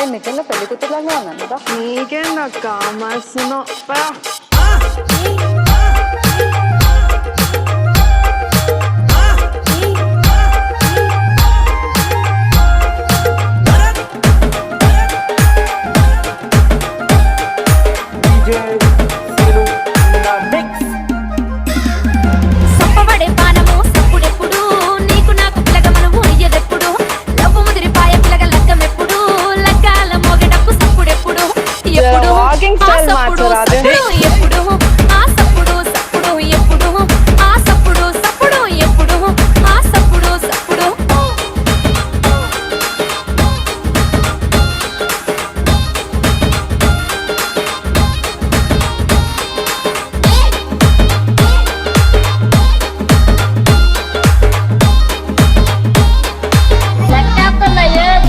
నేను నిజంగా పెళ్లి కూతురులాగా ఉన్నాను కదా. నీకేందక్క మస్తును సప్పబడే పానము సప్పుడెప్పుడు నీకు నాకు పిలగమనము అయ్యదెప్పుడు లవ్వు ముదిరిపాయ పిలగ లగ్గమెప్పుడు లగ్గాల మోగడప్పు సప్పుడెప్పుడు ఎప్పుడు వాకింగ్ స్టైల్ మార్చు